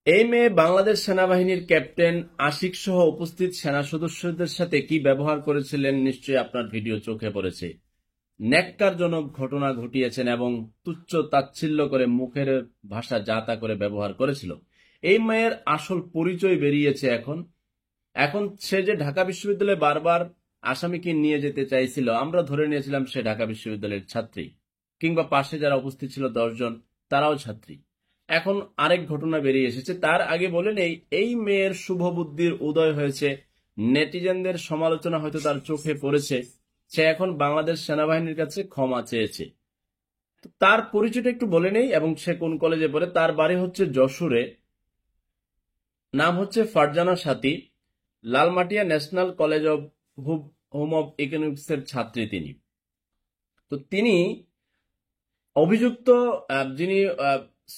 এই মেয়ে বাংলাদেশ সেনাবাহিনীর ক্যাপ্টেন আশিক সহ উপস্থিত সেনা সদস্যদের সাথে কি ব্যবহার করেছিলেন নিশ্চয়ই আপনার ভিডিও চোখে পড়েছে। ন্যাক্কারজনক ঘটনা ঘটিয়েছেন এবং তুচ্ছ তাচ্ছিল্য করে মুখের ভাষা যা তা করে ব্যবহার করেছিল। এই মেয়ের আসল পরিচয় বেরিয়েছে এখন। এখন সে যে ঢাকা বিশ্ববিদ্যালয়ে বারবার আসামিকে নিয়ে যেতে চাইছিল, আমরা ধরে নিয়েছিলাম সে ঢাকা বিশ্ববিদ্যালয়ের ছাত্রী, কিংবা পাশে যারা উপস্থিত ছিল 10 জন তারাও ছাত্রী। এখন আরেক ঘটনা বেরিয়ে এসেছে। তার আগে বলে নেই, এই মেয়ের শুভ বুদ্ধির উদয় হয়েছে, নেটিজেনদের সমালোচনা হয়তো তার চোখে পড়েছে, সে এখন বাংলাদেশ সেনাবাহিনীর কাছে ক্ষমা চেয়েছে। তো তার পরিচয়টা একটু বলে নেই এবং সে কোন কলেজে পড়ে। তার বাড়ি হচ্ছে যশোরে, নাম হচ্ছে Farzana Sathi, Lalmatia national college of home of ইকোনমিক্সের ছাত্রী তিনি। তো তিনি অভিযুক্ত যিনি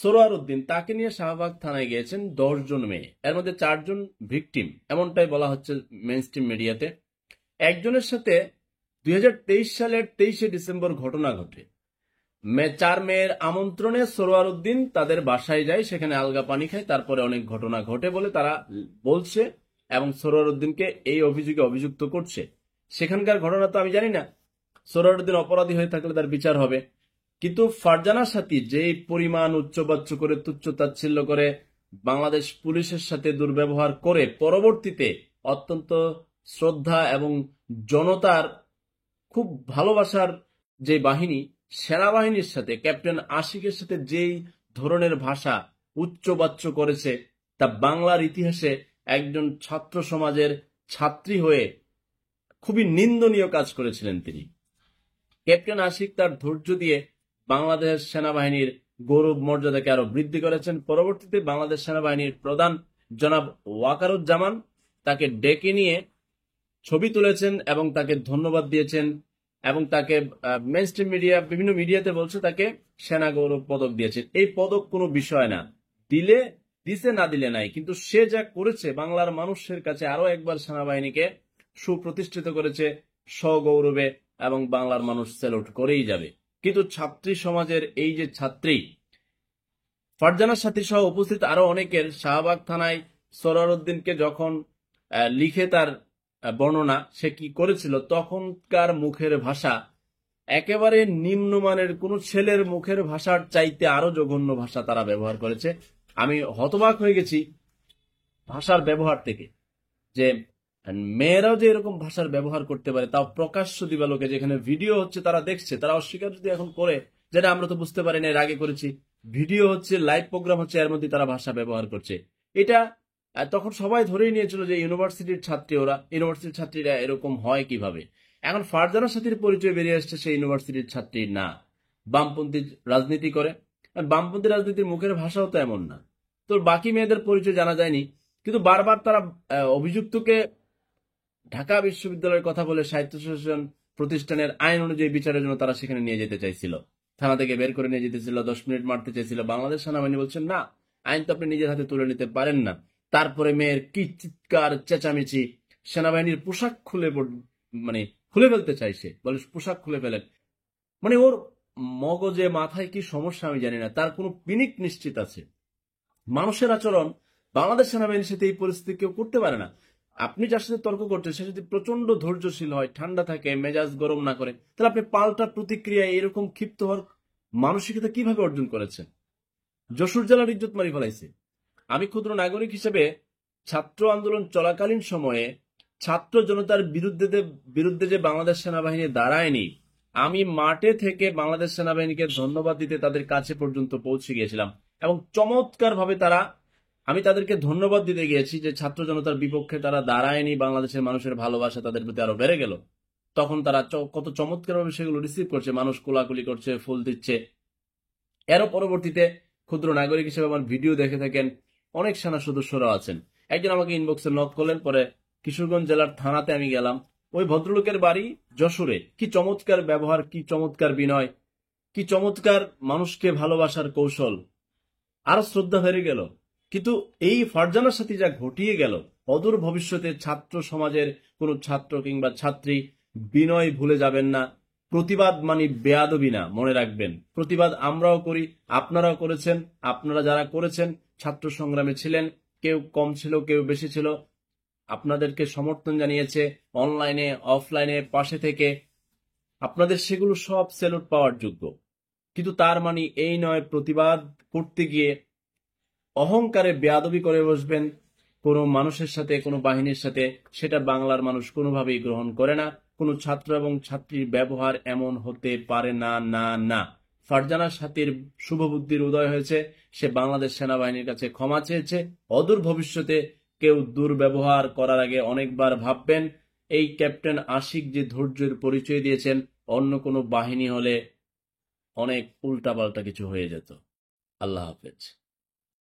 সরোয়ার উদ্দিন, তাকে নিয়ে শাহবাগ থানায় গিয়েছেন 10 জন মেয়ে, এর মধ্যে 4 জন ভিকটিম, এমনটাই বলা হচ্ছে মেইনস্ট্রিম মিডিয়াতে। একজনের সাথে 2023 সালের 23শে ডিসেম্বর ঘটনা ঘটে। 4 মেয়ের আমন্ত্রণে সরোয়ার উদ্দিন তাদের বাসায় যায়, সেখানে আলগা পানি খায়, তারপরে অনেক ঘটনা ঘটে বলে তারা বলছে এবং সরোয়ার উদ্দিনকে এই অভিযোগে অভিযুক্ত করছে। সেখানকার ঘটনা তো আমি জানি না, সরোয়ার উদ্দিন অপরাধী হয়ে থাকলে তার বিচার হবে। কিন্তু ফারজানার সাথে যে পরিমাণ উচ্চবাচ্য করে তুচ্ছ তাচ্ছিল্য করে বাংলাদেশ পুলিশের সাথে দুর্ব্যবহার করে, পরবর্তীতে অত্যন্ত শ্রদ্ধা এবং জনতার খুব ভালোবাসার যে বাহিনী সেনাবাহিনীর সাথে ক্যাপ্টেন আশিকের সাথে যেই ধরনের ভাষা উচ্চবাচ্য করেছে, তা বাংলার ইতিহাসে একজন ছাত্র সমাজের ছাত্রী হয়ে খুবই নিন্দনীয় কাজ করেছিলেন তিনি। ক্যাপ্টেন আশিক তার ধৈর্য দিয়ে বাংলাদেশ সেনাবাহিনীর গৌরব মর্যাদাকে আরো বৃদ্ধি করেছেন। পরবর্তীতে বাংলাদেশ সেনাবাহিনীর প্রধান জনাব ওয়াকারুজ্জামান তাকে ডেকে নিয়ে ছবি তুলেছেন এবং তাকে ধন্যবাদ দিয়েছেন এবং তাকে মেইনস্ট্রিম মিডিয়া, বিভিন্ন মিডিয়াতে বলছে তাকে সেনা গৌরব পদক দিয়েছেন। এই পদক কোনো বিষয় না, দিলে দিছে, না দিলে নাই, কিন্তু সে যা করেছে বাংলার মানুষের কাছে আরো একবার সেনাবাহিনীকে সুপ্রতিষ্ঠিত করেছে সগৌরবে, এবং বাংলার মানুষ স্যালুট করেই যাবে। কিন্তু ছাত্রী সমাজের এই যে ছাত্রী ফারজানার সাথী সহ উপস্থিত আরো অনেকের শাহবাগ থানায় সরোয়ার উদ্দিনকে যখন লিখে তার বর্ণনা সে কি করেছিল, তখনকার মুখের ভাষা একেবারে নিম্নমানের, কোন ছেলের মুখের ভাষার চাইতে আরো জঘন্য ভাষা তারা ব্যবহার করেছে। আমি হতবাক হয়ে গেছি ভাষার ব্যবহার থেকে, যে মেয়েরাও যে এরকম ভাষার ব্যবহার করতে পারে, তাও প্রকাশ্য দিবালোকে, যেখানে ভিডিও হচ্ছে তারা দেখছে, তারা অস্বীকার যদি এখন করে, যেটা আমরা তো বুঝতে পারি না, এর আগে করেছি, ভিডিও হচ্ছে, লাইভ প্রোগ্রাম হচ্ছে, এর মধ্যে তারা ভাষা ব্যবহার করছে। এটা তখন সবাই ধরেই নিয়েছিল যে ইউনিভার্সিটির ছাত্রী, ওরা ইউনিভার্সিটির ছাত্রীরা এরকম হয় কিভাবে। এখন ফারজানার সাথীর পরিচয় বেরিয়ে আসছে সে ইউনিভার্সিটির ছাত্রী না, বামপন্থী রাজনীতি করে। বামপন্থী রাজনীতির মুখের ভাষাও তো এমন না। তো বাকি মেয়েদের পরিচয় জানা যায়নি, কিন্তু বারবার তারা অভিযুক্তকে ঢাকা বিশ্ববিদ্যালয়ের কথা বলে স্বায়ত্তশাসন প্রতিষ্ঠানের আইন অনুযায়ী বিচারের জন্য তারা সেখানে নিয়ে যেতে চাইছিল, থানা থেকে বের করে নিয়ে যেতেছিল, 10 মিনিট মারতে চাইছিল। বাংলাদেশ সেনাবাহিনী বলছেন না, আইন তো আপনি নিজের হাতে তুলে নিতে পারেন না। তারপরে মেয়ের কি চিৎকার চেঁচামেচি, সেনাবাহিনীর পোশাক খুলে মানে খুলে ফেলতে চাইছে, বলে পোশাক খুলে ফেলেন। মানে ওর মগজে মাথায় কি সমস্যা আমি জানি না, তার কোনো পিনিক নিশ্চিত আছে। মানুষের আচরণ বাংলাদেশ সেনাবাহিনীর সাথে এই পরিস্থিতি কেউ করতে পারে না। আপনি যার সাথে তর্ক করছেন সে যদি প্রচন্ড ধৈর্যশীল হয়, ঠান্ডা থাকে, মেজাজ গরম না করে, তাহলে আপনি পাল্টা প্রতিক্রিয়া এরকম ক্ষিপ্ত হওয়ার মানসিকতা কিভাবে অর্জন করেছেন? যশোর জেলার ইজ্জত মারি ফেলাইছে। আমি ক্ষুদ্র নাগরিক হিসেবে ছাত্র আন্দোলন চলাকালীন সময়ে ছাত্র জনতার বিরুদ্ধে যে বাংলাদেশ সেনাবাহিনী দাঁড়ায়নি, আমি মাঠে থেকে বাংলাদেশ সেনাবাহিনীকে ধন্যবাদ দিতে তাদের কাছে পর্যন্ত পৌঁছে গিয়েছিলাম এবং চমৎকার ভাবে আমি তাদেরকে ধন্যবাদ দিতে গিয়েছি যে ছাত্র জনতার বিপক্ষে তারা দাঁড়ায়নি, বাংলাদেশের মানুষের ভালোবাসা তাদের প্রতি আরো বেড়ে গেল। তখন তারা কত চমৎকার ভাবে সেগুলো রিসিভ করছে, মানুষ কোলাকুলি করছে, ফুল দিচ্ছে। এরও পরবর্তীতে ক্ষুদ্র নাগরিক হিসেবে আমার ভিডিও দেখে থাকেন অনেক সেনা সদস্যরা আছেন। একজন আমাকে ইনবক্সে নক করলেন, পরে কিশোরগঞ্জ জেলার থানাতে আমি গেলাম। ওই ভদ্রলোকের বাড়ি যশোরে। কি চমৎকার ব্যবহার, কি চমৎকার বিনয়, কি চমৎকার মানুষকে ভালোবাসার কৌশল, আরো শ্রদ্ধা বেড়ে গেল। কিন্তু এই ফারজানার সাথে যা ঘটিয়ে গেল, অদূর ভবিষ্যতে ছাত্র সমাজের কোন ছাত্র কিংবা ছাত্রী বিনয় ভুলে যাবেন না। প্রতিবাদ মানে বেয়াদবি না, মনে রাখবেন। প্রতিবাদ আমরাও করি, আপনারাও করেছেন, আপনারা যারা করেছেন ছাত্র সংগ্রামে ছিলেন, কেউ কম ছিল, কেউ বেশি ছিল, আপনাদেরকে সমর্থন জানিয়েছে অনলাইনে অফলাইনে পাশে থেকে, আপনাদের সেগুলো সব স্যালুট পাওয়ার যোগ্য। কিন্তু তার মানে এই নয় প্রতিবাদ করতে গিয়ে অহংকারে বেয়াদবি করে বসবেন কোনো মানুষের সাথে, কোনো বাহিনীর সাথে। সেটা বাংলার মানুষ কোনোভাবেই গ্রহণ করে না। কোনো ছাত্র এবং ছাত্রীর ব্যবহার এমন হতে পারে না, না, না। ফারজানা সাথীর শুভবুদ্ধির উদয় হয়েছে, সে বাংলাদেশ সেনাবাহিনীর কাছে ক্ষমা চেয়েছে। অদূর ভবিষ্যতে কেউ দুর্ব্যবহার করার আগে অনেকবার ভাববেন। এই ক্যাপ্টেন আশিক যে ধৈর্যের পরিচয় দিয়েছেন, অন্য কোনো বাহিনী হলে অনেক উল্টাপাল্টা কিছু হয়ে যেত। আল্লাহ হাফেজ।